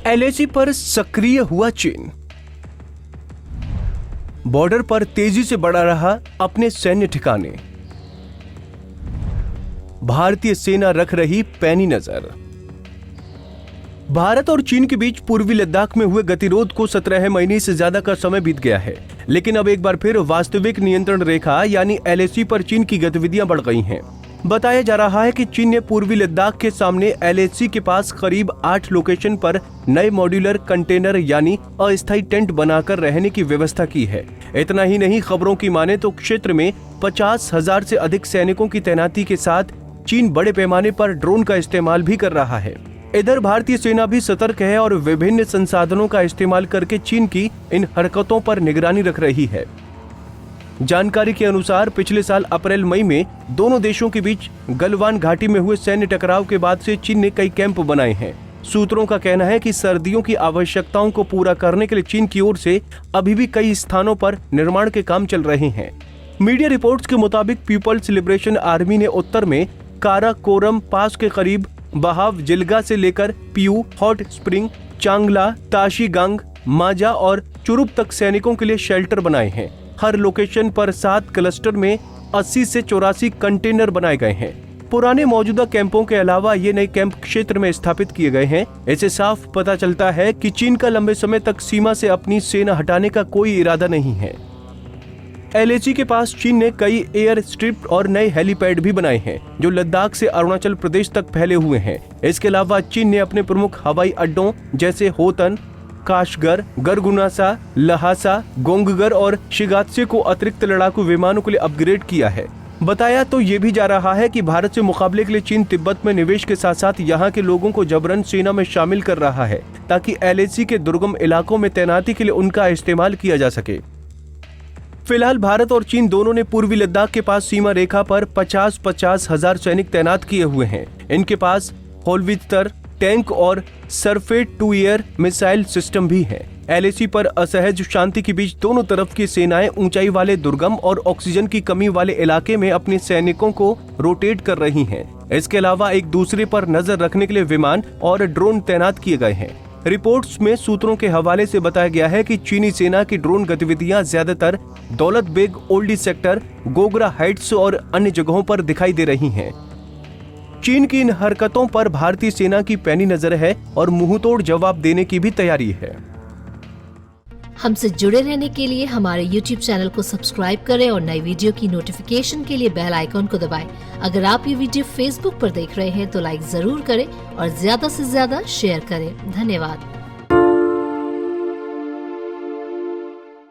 LAC पर सक्रिय हुआ चीन। बॉर्डर पर तेजी से बढ़ा रहा अपने सैन्य ठिकाने। भारतीय सेना रख रही पैनी नजर। भारत और चीन के बीच पूर्वी लद्दाख में हुए गतिरोध को 17 महीने से ज्यादा का समय बीत गया है, लेकिन अब एक बार फिर वास्तविक नियंत्रण रेखा यानी एलएसी पर चीन की गतिविधियां बढ़ गई हैं। बताया जा रहा है कि चीन ने पूर्वी लद्दाख के सामने एलएसी के पास करीब 8 लोकेशन पर नए मॉड्यूलर कंटेनर यानी अस्थायी टेंट बनाकर रहने की व्यवस्था की है। इतना ही नहीं, खबरों की माने तो क्षेत्र में 50,000 से अधिक सैनिकों की तैनाती के साथ चीन बड़े पैमाने पर ड्रोन का इस्तेमाल भी कर रहा है। इधर भारतीय सेना भी सतर्क है और विभिन्न संसाधनों का इस्तेमाल करके चीन की इन हरकतों पर निगरानी रख रही है। जानकारी के अनुसार पिछले साल अप्रैल-मई में दोनों देशों के बीच गलवान घाटी में हुए सैन्य टकराव के बाद से चीन ने कई कैंप बनाए हैं। सूत्रों का कहना है कि सर्दियों की आवश्यकताओं को पूरा करने के लिए चीन की ओर से अभी भी कई स्थानों पर निर्माण के काम चल रहे हैं। मीडिया रिपोर्ट्स के मुताबिक पीपल्स लिबरेशन आर्मी ने उत्तर में काराकोरम पास के करीब बहाव जिलगा से लेकर पियू, हॉट स्प्रिंग, चांगला, ताशीगांग, माजा और चुरुप तक सैनिकों के लिए शेल्टर बनाए हैं। हर लोकेशन पर 7 क्लस्टर में 80 से 84 कंटेनर बनाए गए हैं। पुराने मौजूदा कैंपों के अलावा ये नए कैंप क्षेत्र में स्थापित किए गए हैं। इससे साफ पता चलता है कि चीन का लंबे समय तक सीमा से अपनी सेना हटाने का कोई इरादा नहीं है। एलएसी के पास चीन ने कई एयर स्ट्रिप और नए हेलीपैड भी बनाए हैं, जो लद्दाख से अरुणाचल प्रदेश तक फैले हुए हैं। इसके अलावा चीन ने अपने प्रमुख हवाई अड्डों जैसे होतन, काशगर, गरगुनासा, लहासा, गोंगगर और शिगात्से को अतिरिक्त लड़ाकू विमानों के लिए अपग्रेड किया है। बताया तो ये भी जा रहा है कि भारत से मुकाबले के लिए चीन तिब्बत में निवेश के साथ साथ यहाँ के लोगों को जबरन सेना में शामिल कर रहा है, ताकि एलएसी के दुर्गम इलाकों में तैनाती के लिए उनका इस्तेमाल किया जा सके। फिलहाल भारत और चीन दोनों ने पूर्वी लद्दाख के पास सीमा रेखा पर 50-50 हजार सैनिक तैनात किए हुए हैं। इनके पास होलवित्तर, टैंक और सरफेट टू एयर मिसाइल सिस्टम भी है। एलएसी पर असहज शांति के बीच दोनों तरफ की सेनाएं ऊंचाई वाले दुर्गम और ऑक्सीजन की कमी वाले इलाके में अपने सैनिकों को रोटेट कर रही हैं। इसके अलावा एक दूसरे पर नजर रखने के लिए विमान और ड्रोन तैनात किए गए हैं। रिपोर्ट्स में सूत्रों के हवाले से बताया गया है कि चीनी सेना की ड्रोन गतिविधियां ज्यादातर दौलत बेग ओल्डी सेक्टर, गोगरा हाइट्स और अन्य जगहों पर दिखाई दे रही हैं। चीन की इन हरकतों पर भारतीय सेना की पैनी नजर है और मुंहतोड़ जवाब देने की भी तैयारी है। हमसे जुड़े रहने के लिए हमारे YouTube चैनल को सब्सक्राइब करें और नई वीडियो की नोटिफिकेशन के लिए बेल आइकॉन को दबाएं। अगर आप ये वीडियो Facebook पर देख रहे हैं तो लाइक जरूर करें और ज्यादा से ज्यादा शेयर करें। धन्यवाद।